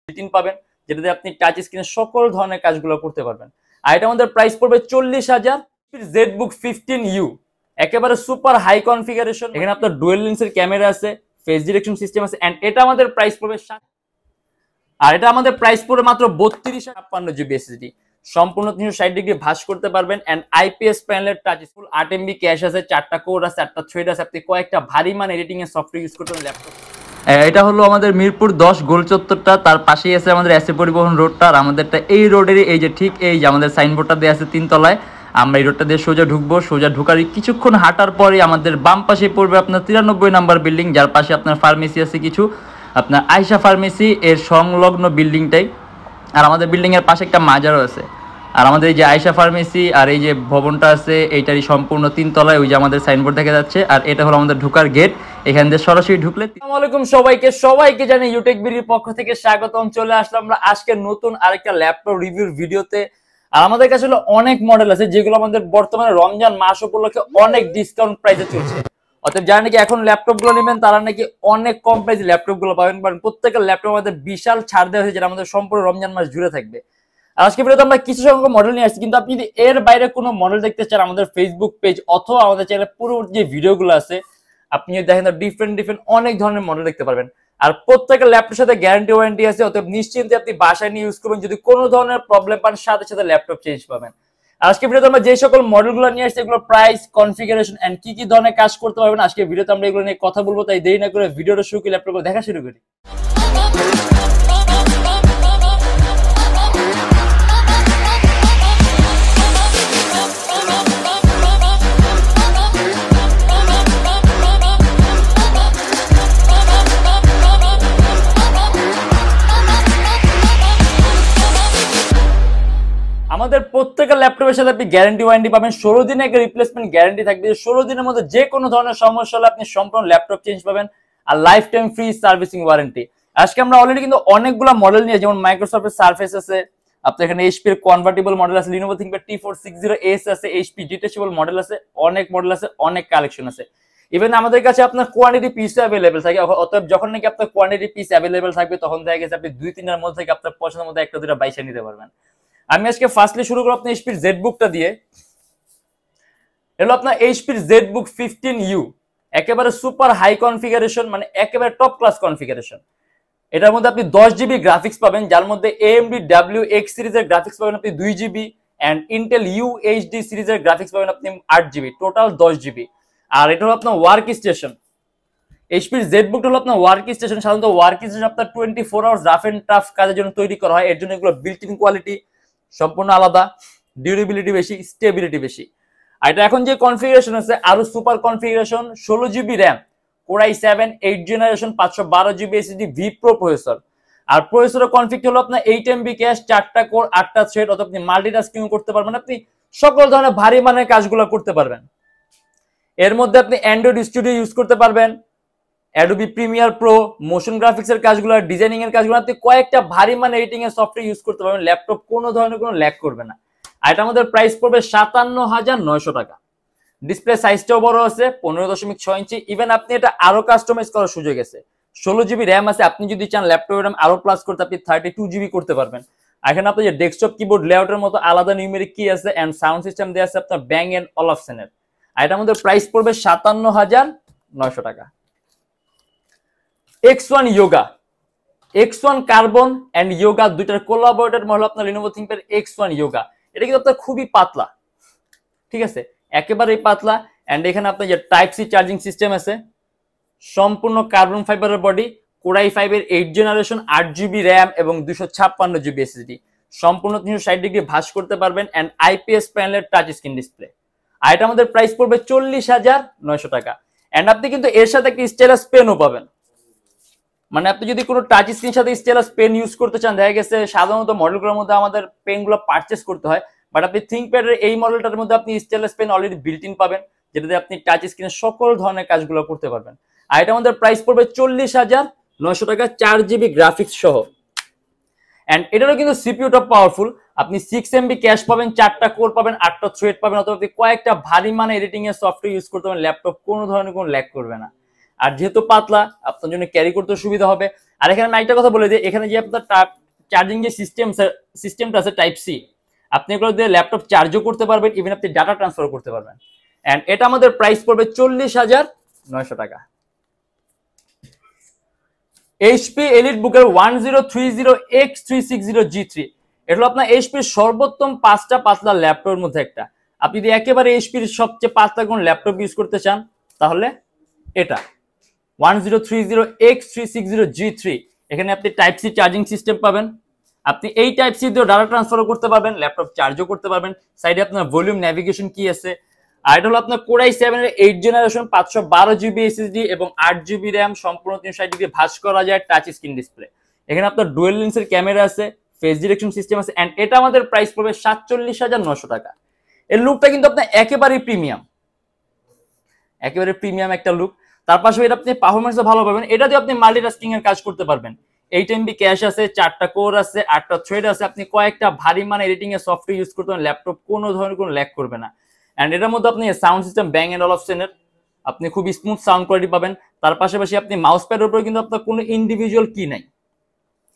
Built in পাবেন, যেটাতে আপনি টাচ স্ক্রিনে সকল ধরনের কাজগুলো করতে পারবেন। আর এটা আমাদের প্রাইস পড়বে 40,000। জেডবুক 15U একেবারে সুপার হাই কনফিগারেশন। এখানে আপনার ডুয়েল লেন্সের ক্যামেরা আছে, ফেস ডিটেকশন সিস্টেম আছে, এন্ড এটা আমাদের প্রাইস পড়বে মাত্র 3256 জিবি এসএসডি। সম্পূর্ণ 360 ডিগ্রি ভাঁজ করতে পারবেন এন্ড আইপিএস প্যানেলের টাচ স্ক্রিন, 8 MB ক্যাশ আছে, 4টা কোর আছে, 8টা থ্রেড আছে। আপনি কয়েকটা ভারী মান এডিটিং এর সফটওয়্যার ইউজ করতে পারেন ল্যাপটপ। এটা হলো আমাদের মিরপুর 10 গোল চত্বরটা, তার পাশেই আছে আমাদের এসএ পরিবহন রোডটা। আর আমাদেরটা এই রোডেরই এই যে ঠিক এই যে আমাদের সাইনবোর্ডটা দেওয়া আছে 3 তলায়। আমরা এই রোডটা দিয়ে সোজা ঢুকবো, সোজা ঢুকার কিছুক্ষণ হাঁটার পরে আমাদের বাম পাশে পড়বে আপনার 93 নাম্বার বিল্ডিং, যার পাশে আপনার ফার্মেসি আছে কিছু, আপনার আয়শা ফার্মেসি এর সংলগ্ন বিল্ডিংটাই। আর আমাদের বিল্ডিং এর পাশে একটা মাজারও আছে। আর আমাদের এই যে আয়শা ফার্মেসি আর এই যে ভবনটা আছে এইটারই সম্পূর্ণ 3 তলায় ওই যে আমাদের সাইনবোর্ড দেখা যাচ্ছে। আর এটা হলো আমাদের ঢোকার গেট, এখান দিয়ে সরাসরি ঢুকলে। আসসালামু আলাইকুম সবাইকে জানি ইউটেকবিডির পক্ষ থেকে স্বাগতম। চলে আসলাম আমরা আজকে নতুন আরেকটা ল্যাপটপ রিভিউর ভিডিওতে। আর আমাদের কাছে হলো অনেক মডেল আছে যেগুলো আমাদের বর্তমানে রমজান মাস উপলক্ষে অনেক ডিসকাউন্ট প্রাইসে চলছে। অতএব যারা নাকি এখন ল্যাপটপ গুলো নেবেন তারা নাকি অনেক কম প্রাইসে ল্যাপটপ গুলো পাবেন। প্রত্যেকটা ল্যাপটপ আমাদের বিশাল ছাড় দেওয়া হয়েছে, যেটা আমাদের সম্পূর্ণ রমজান মাস জুড়ে থাকবে। আজকে ভিডিওতে আমরা কিছু সংখ্যক মডেল নিয়ে আসছি, কিন্তু আপনি যদি এর বাইরে কোনো মডেল দেখতে চান আমাদের ফেসবুক পেজ অথবা আমাদের চ্যানেলে পূর্ববর্তী যে ভিডিওগুলো আছে আপনি যদি দেখেন ডিফারেন্ট অনেক ধরনের মডেল দেখতে পারবেন। আর প্রত্যেকটা ল্যাপটপের সাথে গ্যারান্টি ওয়ারেন্টি আছে, অতএব নিশ্চিন্তে আপনি বাসায় নিয়ে ইউজ করবেন। যদি কোনো ধরনের প্রবলেম পান সাথে সাথে ল্যাপটপ চেঞ্জ পাবেন। আজকে ভিডিওতে আমরা যে সকল মডেলগুলো নিয়ে আসছি এগুলো প্রাইস, কনফিগারেশন এন্ড কি ধরনের কাজ করতে পারবেন আজকে ভিডিওতে আমরা এগুলো নিয়ে কথা বলবো। তাই দেরি না করে ভিডিওটা শুরু করে ল্যাপটপগুলো দেখা শুরু করি। আমাদের প্রত্যেকটা ল্যাপটপের সাথে আপনি গ্যারান্টি ওয়ারেন্টি পাবেন। 16 দিনের একটা রিপ্লেসমেন্ট গ্যারান্টি থাকবে। 16 দিনের মধ্যে যে কোনো ধরনের সমস্যা হলে আপনি সম্পূর্ণ ল্যাপটপ চেঞ্জ পাবেন। আর life time free servicing warranty. আজকে আমরা অলরেডি কিন্তু অনেকগুলো মডেল নিয়ে, যেমন মাইক্রোসফটের সারফেস আছে, আপনার এখানে এইচপি এর কনভার্টেবল মডেল আছে, লিনোভো থিংকপ্যাড T460S আছে, এইচপি ডিটেচেবল মডেল আছে, অনেক মডেল আছে, অনেক কালেকশন আছে। ইভেন আমাদের কাছে আপনার কোয়ান্টিটি পিস অ্যাভেলেবেল থাকে। অতএব যখন নাকি আপনার কোয়ান্টিটি পিস অ্যাভেলেবেল থাকবে তখন দেখা গেছে আপনি 2-3 মধ্যে থেকে আপনার পছন্দের মধ্যে একটা দুটো বাইসা নিতে পারবেন। আমি আজকে ফার্স্টলি শুরু করব আপনার এইচপির জেডবুকটা দিয়ে। এলো আপনার এইচপির জেডবুক 15U, একেবারে সুপার হাই কনফিগারেশন, মানে একেবারে টপ ক্লাস কনফিগারেশন। এটার মধ্যে আপনি 10 জিবি গ্রাফিক্স পাবেন, যার মধ্যে AMD WX সিরিজের গ্রাফিক্স পাবেন আপনি 2 জিবি এন্ড ইন্টেল UHD সিরিজের গ্রাফিক্স পাবেন আপনি 8 জিবি, টোটাল 10 জিবি। আর এটা হলো আপনার ওয়ার্ক স্টেশন। এইচপির জেডবুকটা হলো আপনার ওয়ার্ক স্টেশন। সাধারণত ওয়ার্ক স্টেশন আপনার 24 আওয়ার্স রাফ এন্ড টাফ কাজের জন্য তৈরি করা হয়। এর জন্য এগুলো বিল্ট ইন কোয়ালিটি সম্পূর্ণ আলাদা, ডিউরেবিলিটি বেশি, স্টেবিলিটি বেশি। আর এটা এখন যে কনফিগারেশন আছে আরো super configuration, 16 GB RAM, Core i7 8th generation, 512 GB SSD V Pro processor. আর প্রসেসরের কনফিগ হলো আপনার 8 MB ক্যাশ, 4টা কোর, 8টা থ্রেড, অথবা আপনি মাল্টিটাস্কিং করতে পারবেন। আপনি সকল ধরনের ভারী মানের কাজগুলো করতে পারবেন। এর মধ্যে আপনি অ্যান্ড্রয়েড স্টুডিও ইউজ করতে পারবেন, Adobe Premiere Pro, motion graphics এর কাজগুলো, ডিজাইনিং এর কাজগুলো, আপনি কয়েকটা ভারী মান এডিটিং এর সফটওয়্যার ইউজ করতে পারবেন। ল্যাপটপ কোনো ধরনের কোনো ল্যাগ করবে না। আর এটা আমাদের প্রাইস পড়বে 57,900 টাকা। ডিসপ্লে সাইজটাও বড় আছে, 15.6 ইঞ্চি। ইভেন আপনি এটা আরো কাস্টমাইজ করার সুযোগ আছে। 16 জিবি র্যাম আছে, আপনি যদি চান ল্যাপটপের র্যাম আরো প্লাস করতে আপনি 32 জিবি করতে পারবেন। এখানে আপনার যে ডেস্কটপ কিবোর্ড লেআউটের মতো আলাদা নিউমেরিক কি আছে এন্ড সাউন্ড সিস্টেম দেওয়া আছে আপনার ব্যাং এন্ড অলফসেনের। আর এটা আমাদের প্রাইস পড়বে 57,900 টাকা। X1 Yoga, X1 carbon and yoga দুইটার কোলাবোরেটেড মডেল আপনার লিনোভো থিংকপ্যাড X1 Yoga। এটা কিন্তু আপনার খুবই পাতলা, ঠিক আছে, একেবারেই পাতলা। এন্ড এখানে আপনার যে টাইপ সি চার্জিং সিস্টেম আছে, সম্পূর্ণ কার্বন ফাইবারের বডি, Core i5 এর 8th জেনারেশন, 8 জিবি র্যাম এবং 256 জিবি এসএসডি। সম্পূর্ণ 360 ডিগ্রি ভাঁজ করতে পারবেন এন্ড আইপিএস প্যানেলের টাচ স্ক্রিন ডিসপ্লে। আর এটা আমাদের প্রাইস পড়বে 40,900 টাকা। এন্ড আপনি কিন্তু এর সাথে একটা স্টাইলাস পেনও পাবেন। মানে আপনি যদি কোনো টাচ স্ক্রিন সাথে স্টাইলাস পেন ইউজ করতে চান, দেখা গেছে সাধারণত মডেলগুলোর মধ্যে আমাদের পেনগুলো পারচেস করতে হয়, বাট আপনি থিংকপ্যাডের এই মডেলটার মধ্যে আপনি stylus pen already built in পাবেন, যেটাতে আপনি টাচ স্ক্রিনে সকল ধরনের কাজগুলো করতে পারবেন। আর এটা আমাদের প্রাইস পড়বে 40,900 টাকা, 4 জিবি গ্রাফিক্স সহ। এন্ড এটারও কিন্তু সিপিইউটা পাওয়ারফুল। আপনি 6 MB ক্যাশ পাবেন, 4টা কোর পাবেন, 8টা থ্রেড পাবেন, অথবা আপনি কয়েকটা ভারী মানে এডিটিং এর সফটওয়্যার ইউজ করতে পারেন। ল্যাপটপ কোনো ধরনের কোনো ল্যাগ করবে না। আর যেহেতু পাতলা আপনার জন্য ক্যারি করতে সুবিধা হবে। আর এখানে আমি একটা কথা বলে দিই, এখানে যে আপনার চার্জিং যে সিস্টেমটা আছে টাইপ সি, আপনি এগুলো দিয়ে ল্যাপটপ চার্জও করতে পারবেন, ইভেন আপনি ডাটা ট্রান্সফার করতে পারবেন। এন্ড এটা আমাদের প্রাইস পড়বে 40,900 টাকা। এইচপি এলিটবুকের 1030X360G3, এটা হলো আপনার এইচপির সর্বোত্তম 5টা পাতলা ল্যাপটপের মধ্যে একটা। আপনি যদি একেবারে এইচপির সবচেয়ে পাতলা কোন ল্যাপটপ ইউজ করতে চান তাহলে এটা 1030X360G3। এখানে আপনি টাইপ সি চার্জিং সিস্টেম পাবেন, আপনি এই টাইপ সি দিয়ে ডাটা ট্রান্সফারও করতে পারবেন, ল্যাপটপ চার্জও করতে পারবেন। সাইডে আপনার ভলিউম ন্যাভিগেশন কি আছে। আর এটা হলো আপনার কোর i7 এর 8 জেনারেশন 512GB এসএসডি এবং 8GB র্যাম, সম্পূর্ণ 360 ডিগ্রি ভাঁজ করা যায় টাচ স্ক্রিন ডিসপ্লে। এখানে আপনার ডুয়েল লেন্সের ক্যামেরা আছে, ফেস ডিরেকশন সিস্টেম আছে। এন্ড এটা আমাদের প্রাইস পড়বে 47,900 টাকা। এর লুকটা কিন্তু আপনার একেবারেই প্রিমিয়াম, একেবারে প্রিমিয়াম একটা লুক। তার পাশে এটা আপনি পারফরম্যান্সও ভালো পাবেন। এটা দিয়ে আপনি মাল্টিটাস্কিং এর কাজ করতে পারবেন। 8 MB ক্যাশ আছে, 4টা কোর আছে, 8টা থ্রেড আছে। আপনি কয়েকটা ভারী মানে এডিটিং এর সফটওয়্যার ইউজ করতে পারেন, ল্যাপটপ কোনো ধরনের কোনো ল্যাগ করবে না। এন্ড এটার মধ্যে আপনি সাউন্ড সিস্টেম ব্যাং এন্ড অলফসেনের, আপনি খুব স্মুথ সাউন্ড কোয়ালিটি পাবেন। তার পাশাপাশি আপনি মাউস প্যাডের উপরে কিন্তু আপনার কোনো ইন্ডিভিজুয়াল কি নাই,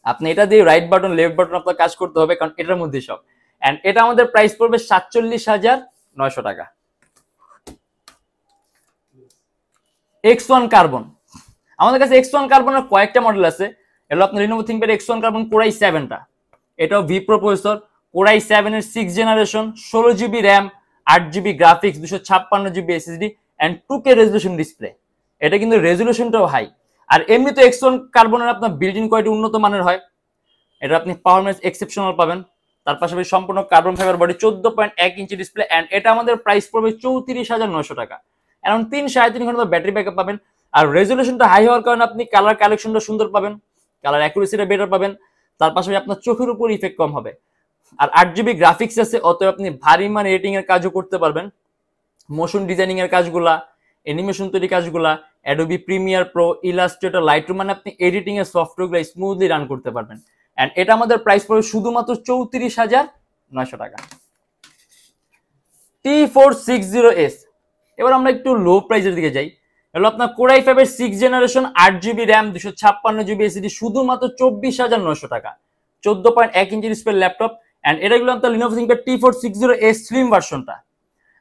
আপনি এটা দিয়ে রাইট বাটন লেফট বাটন আপনার কাজ করতে হবে, কারণ এটার মধ্যে সব। এন্ড এটা আমাদের প্রাইস পড়বে 47,900 টাকা। X1 কার্বন, আমাদের কাছে X1 কার্বনের কয়েকটা মডেল আছে। এগুলো আপনার Lenovo ThinkPad X1 carbon core i7টা, এটাও V Pro processor, core i7 এর 6 generation, 16GB RAM, 8GB graphics, 256GB SSD and 2K resolution display. এটা কিন্তু রেজোলিউশনটাও হাই। আর এমনি তো X1 কার্বনের আপনার বিল্ড ইন কোয়ালিটি উন্নত মানের হয়, এটা আপনি পারফরম্যান্স এক্সেপশনাল পাবেন। তার পাশাপাশি সম্পূর্ণ carbon fibre body, 14.1 inch display. And এটা আমাদের প্রাইস পড়বে 34,900 টাকা। অ্যারাউন্ড 3-3.5 ঘন্টা ব্যাটারি ব্যাকআপ পাবেন। আর রেজোলিউশনটা হাই হওয়ার কারণে আপনি কালার কালেকশনটা সুন্দর পাবেন, কালার অ্যাকুরেসিটা বেটার পাবেন। তার পাশাপাশি আপনার চোখের উপর ইফেক্ট কম হবে। আর 8GB গ্রাফিক্স আছে, অতএব আপনি ভারী মান এডিটিং এর কাজও করতে পারবেন, মোশন ডিজাইনিং এর কাজগুলা, অ্যানিমেশন তৈরি কাজগুলা, Adobe Premiere Pro, Illustrator, Lightroom, মানে আপনি এডিটিং এর সফটওয়্যারগুলো স্মুথলি রান করতে পারবেন। এন্ড এটা আমাদের প্রাইস পড়বে শুধুমাত্র 34,900 টাকা। T460S, এবার আমরা একটু লো প্রাইসের দিকে যাই। হলো আপনার কোর i5 এর 6 generation, 8GB RAM, 256GB SSD, শুধুমাত্র 24,900 টাকা। 14.1 ইঞ্চি ডিসপ্লে ল্যাপটপ। এন্ড এটা গুলো আপনার Lenovo ThinkPad T460S স্লিম ভার্সনটা,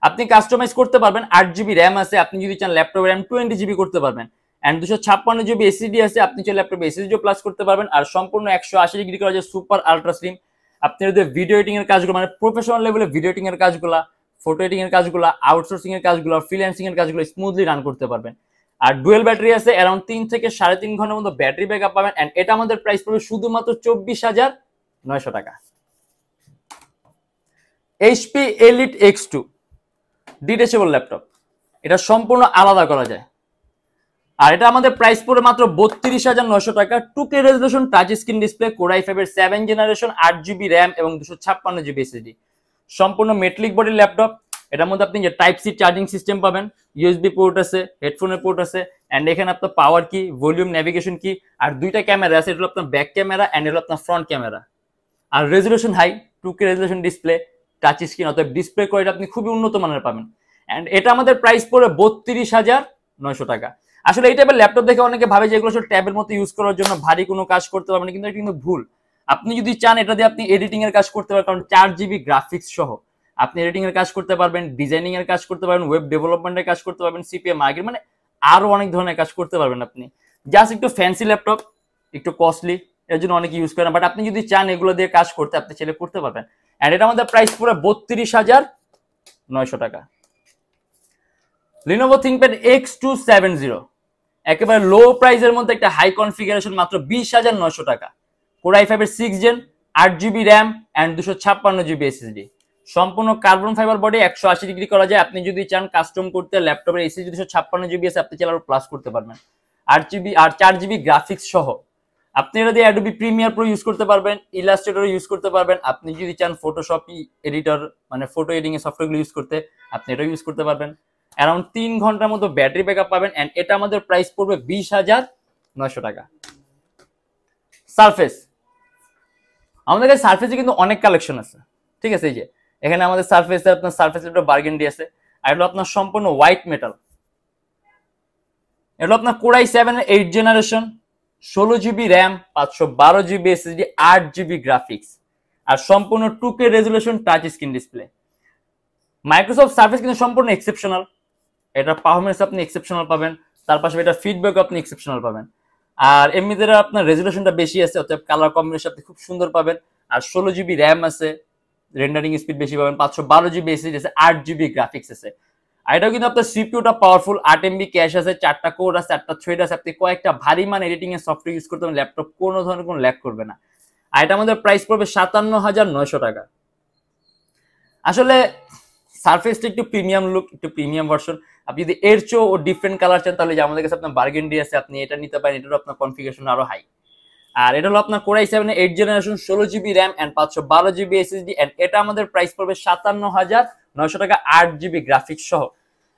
আপনি কাস্টমাইজ করতে পারবেন। 8GB র্যাম আছে, আপনি যদি চান ল্যাপটপ র্যাম 20GB করতে পারবেন। এন্ড 256GB এসএসডি আছে, আপনি চাইলে ল্যাপটপে এসএসডিও প্লাস করতে পারবেন। আর সম্পূর্ণ 180 ডিগ্রি করা যায় সুপার আলট্রা স্লিম। আপনি যদি ভিডিও এডিটিং এর কাজগুলো, মানে প্রফেশনাল লেভেলে ভিডিও এডিটিং এর কাজগুলো, ফটো এডিটিং এর কাজগুলো, আউটসোর্সিং এর কাজগুলো, ফ্রিল্যান্সিং এর কাজগুলো স্মুথলি রান করতে পারবেন। আর ডুয়েল ব্যাটারি আছে, অ্যারাউন্ড 3 থেকে 3.5 ঘন্টার মতো ব্যাটারি ব্যাকআপ পাবেন। এন্ড এটা আমাদের প্রাইস পড়বে শুধুমাত্র 24,900 টাকা। HP Elite X2 detachable laptop, এটা সম্পূর্ণ আলাদা করা যায়। আর এটা আমাদের প্রাইস পড়বে মাত্র 32,900 টাকা। 2K resolution touch screen display, core i5 এর 7 জেনারেশন, 8GB র্যাম এবং 256GB এসএসডি, সম্পূর্ণ মেটালিক বডির ল্যাপটপ। এটার মধ্যে আপনি যে টাইপ সি চার্জিং সিস্টেম পাবেন, USB পোর্ট আছে, হেডফোনের পোর্ট আছে। এন্ড এখানে আপনার পাওয়ার কি, ভলিউম ন্যাভিগেশন কি, আর দুইটা ক্যামেরা আছে, এটা হলো আপনার ব্যাক ক্যামেরা এন্ড এটা হলো আপনার ফ্রন্ট ক্যামেরা। আর resolution high, 2K resolution display, touch screen, অতএব ডিসপ্লে কোয়ালিটি আপনি খুবই উন্নত মানের পাবেন। এন্ড এটা আমাদের প্রাইস পড়বে 32,900 টাকা। আসলে এই টাইপের ল্যাপটপ দেখে অনেকে ভাবে যে এগুলো আসলে ট্যাবের মতো ইউজ করার জন্য, ভারী কোনো কাজ করতে পারবেন, কিন্তু এটা কিন্তু ভুল। আপনি যদি চান এটা দিয়ে আপনি এডিটিং এর কাজ করতে পারবেন, কারণ 4GB গ্রাফিক্স সহ আপনি এডিটিং এর কাজ করতে পারবেন, ডিজাইনিং এর কাজ করতে পারবেন, ওয়েব ডেভেলপমেন্টের কাজ করতে পারবেন, সিপিএম মার্কেট, মানে আরো অনেক ধরনের কাজ করতে পারবেন আপনি। জাস্ট একটু ফ্যান্সি ল্যাপটপ, একটু কস্টলি, এর জন্য অনেকে ইউজ করেন, বাট আপনি যদি চান এগুলো দিয়ে কাজ করতে, আপনি ছেলে করতে পারবেন। এন্ড এটা আমাদের প্রাইস পুরো 32,900 টাকা। Lenovo ThinkPad X270, একেবারে লো প্রাইসের মধ্যে একটা হাই কনফিগারেশন, মাত্র 20,900 টাকা। কোর i5 এর 6 gen, 8GB RAM and 256GB SSD, সম্পূর্ণ কার্বন ফাইবার বডি, 180 ডিগ্রি করা যায়। আপনি যদি চান কাস্টম করতে, ল্যাপটপের এসএসডি 256GB আছে, আপনি চাইলে আরো প্লাস করতে পারবেন। 8GB আর 4GB গ্রাফিক্স সহ আপনি এটা দিয়ে অ্যাডোবি প্রিমিয়ার প্রো ইউজ করতে পারবেন, ইলাস্ট্রেটর ইউজ করতে পারবেন। আপনি যদি চান ফটোশপ এডিটর, মানে ফটো এডিটিং এর সফটওয়্যারগুলো ইউজ করতে, আপনি এটা ইউজ করতে পারবেন। অ্যারাউন্ড 3 ঘন্টার মতো ব্যাটারি ব্যাকআপ পাবেন। এন্ড এটা আমাদের প্রাইস পড়বে 20,900 টাকা। সারফেস, আমাদের কাছে সারফেসে কিন্তু অনেক কালেকশন আছে, ঠিক আছে। এই যে এখানে আমাদের সারফেসে আপনার সারফেস একটা বার্গেন্ডি আছে, আর এটা আপনার সম্পূর্ণ হোয়াইট মেটাল। এটা আপনার কোর i7 এর 8 generation, 16GB RAM, 512GB SSD, 8GB graphics, আর সম্পূর্ণ 2K resolution touch screen display. Microsoft Surface কিন্তু সম্পূর্ণ এক্সেপশনাল, এটা পারফরমেন্স আপনি এক্সেপশনাল পাবেন, তার পাশাপাশি এটা ফিডব্যাক আপনি এক্সেপশনাল পাবেন। আর এমনিতে আপনার রেজুলেশনটা বেশি আছে, অর্থাৎ কালার কম্বিনেশন আপনি খুব সুন্দর পাবেন। আর 16GB র্যাম আছে, রেন্ডারিং স্পিড বেশি পাবেন, 512GB SSD আছে, 8GB গ্রাফিক্স আছে। আর এটাও কিন্তু আপনার সিপিইউটা পাওয়ারফুল, 8MB ক্যাশ আছে, 4টা কোর আছে, 8টা থ্রেড আছে, আপনি কয়েকটা ভারী মান এডিটিং এর সফটওয়্যার ইউজ করতে পারেন, ল্যাপটপ কোনো ধরনের কোনো ল্যাগ করবে না। আর এটা আমাদের প্রাইস পড়বে 57,900 টাকা। আসলে সারফেসটা একটু প্রিমিয়াম লুক, একটু প্রিমিয়াম ভার্সন। আপনি যদি এর চেয়েও ডিফারেন্ট কালার চান তাহলে যে আমাদের কাছে আপনার বার্গেন্ডি আছে, আপনি এটা নিতে পারেন, এটারও আপনার কনফিগারেশন আরো হাই। আর এটা হলো আপনার Core i7 8th generation, 16GB RAM and 512GB SSD, and এটা আমাদের প্রাইস পড়বে 57,900 টাকা, 8GB গ্রাফিক্স সহ।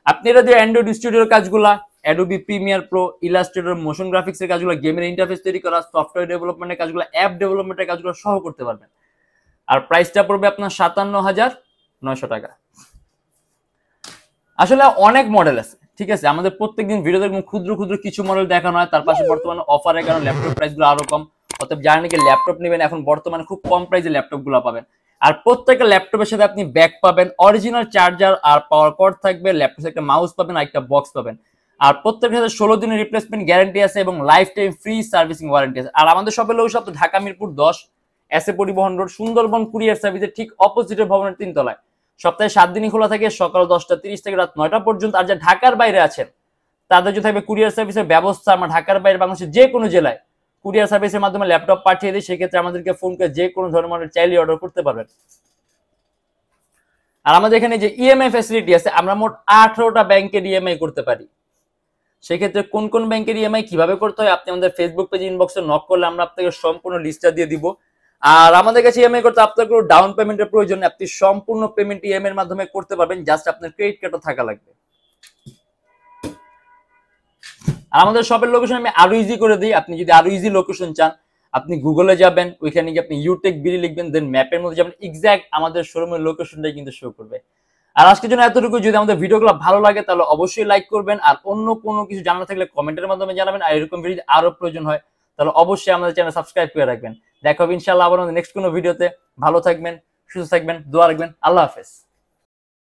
আপনি এটা দিয়ে অ্যান্ড্রয়েড স্টুডিওর কাজগুলা, Adobe Premiere Pro, Illustrator, motion গ্রাফিক্সের কাজগুলো, গেমের ইন্টারফেস তৈরি করা, সফটওয়্যার ডেভেলপমেন্টের কাজগুলো, অ্যাপ ডেভেলপমেন্টের কাজগুলো সহ করতে পারবেন। আর প্রাইসটা পড়বে আপনার 57,900 টাকা। আসলে অনেক মডেল আছে, ঠিক আছে, আমাদের প্রত্যেকদিন ভিডিওতে ক্ষুদ্র ক্ষুদ্র কিছু মডেল দেখানো হয়, তার পাশে বর্তমানে অফারের কারণে ল্যাপটপ প্রাইসগুলো আরো কম। অতএব যারা নাকি ল্যাপটপ নেবেন এখন বর্তমানে খুব কম প্রাইসে ল্যাপটপগুলো পাবেন। আর প্রত্যেকটা ল্যাপটপের সাথে আপনি ব্যাক পাবেন, অরিজিনাল চার্জার আর পাওয়ার কর্ড থাকবে, ল্যাপটপের একটা মাউস পাবেন আর একটা বক্স পাবেন। আর প্রত্যেকটার সাথে 16 দিনের রিপ্লেসমেন্ট গ্যারান্টি আছে এবং life time free servicing warranty আছে। আর আমাদের শপের লোক শপ ঢাকা মিরপুর 10 এসএ পরিবহন রোড, সুন্দরবন কুরিয়ার সার্ভিসের ঠিক অপোজিটের ভবনের 3 তলায়। সপ্তাহে 7 দিনই খোলা থাকে, সকাল 10টা 30 থেকে রাত 9টা পর্যন্ত। আর যারা ঢাকার বাইরে আছেন তাদের জন্য থাকবে কুরিয়ার সার্ভিসের ব্যবস্থা। আমরা ঢাকার বাইরে বাংলাদেশের যে কোনো জেলায় কুরিয়ার সার্ভিসের মাধ্যমে ল্যাপটপ পাঠিয়ে দিই, সেক্ষেত্রে আমাদেরকে ফোন করে যে কোনো ধরনের মডেল চাইলে অর্ডার করতে পারবেন। আর আমাদের এখানে যে ইএমআই ফ্যাসিলিটি আছে, আমরা মোট 18টা ব্যাংকের ইএমআই করতে পারি। সেক্ষেত্রে কোন কোন ব্যাংকের ইএমআই কিভাবে করতে হয় আপনি আমাদের ফেসবুক পেজ ইনবক্সে নক করলে আমরা আপনাকে সম্পূর্ণ লিস্টটা দিয়ে দিব। আর আমাদের কাছে ইএমআই করতে আপনার কোনো ডাউন পেমেন্টের প্রয়োজন নেই, আপনি সম্পূর্ণ পেমেন্ট ইএমআই এর মাধ্যমে করতে পারবেন, জাস্ট আপনার ক্রেডিট কার্ডও থাকা লাগবে। আর আমাদের শপের লোকেশন আমি আরো ইজি করে দিই। আপনি যদি আরো ইজি লোকেশন চান, আপনি গুগলে যাবেন, ওইখানে গিয়ে আপনি Youtechbd লিখবেন, দেন ম্যাপের মধ্যে যাবেন, এক্সাক্ট আমাদের শোরুমের লোকেশনটাই কিন্তু শো করবে। আর আজকের জন্য এতটুকু। যদি আমাদের ভিডিওগুলো ভালো লাগে তাহলে অবশ্যই লাইক করবেন, আর অন্য কোনো কিছু জানার থাকলে কমেন্টের মাধ্যমে জানাবেন। আর এরকম ভিডিও আরো প্রয়োজন হয় তাহলে অবশ্যই আমাদের চ্যানেল সাবস্ক্রাইব করে রাখবেন। দেখা হবে ইনশাআল্লাহ আবার নেক্সট কোনো ভিডিওতে। ভালো থাকবেন, সুস্থ থাকবেন, দোয়া রাখবেন। আল্লাহ হাফেজ।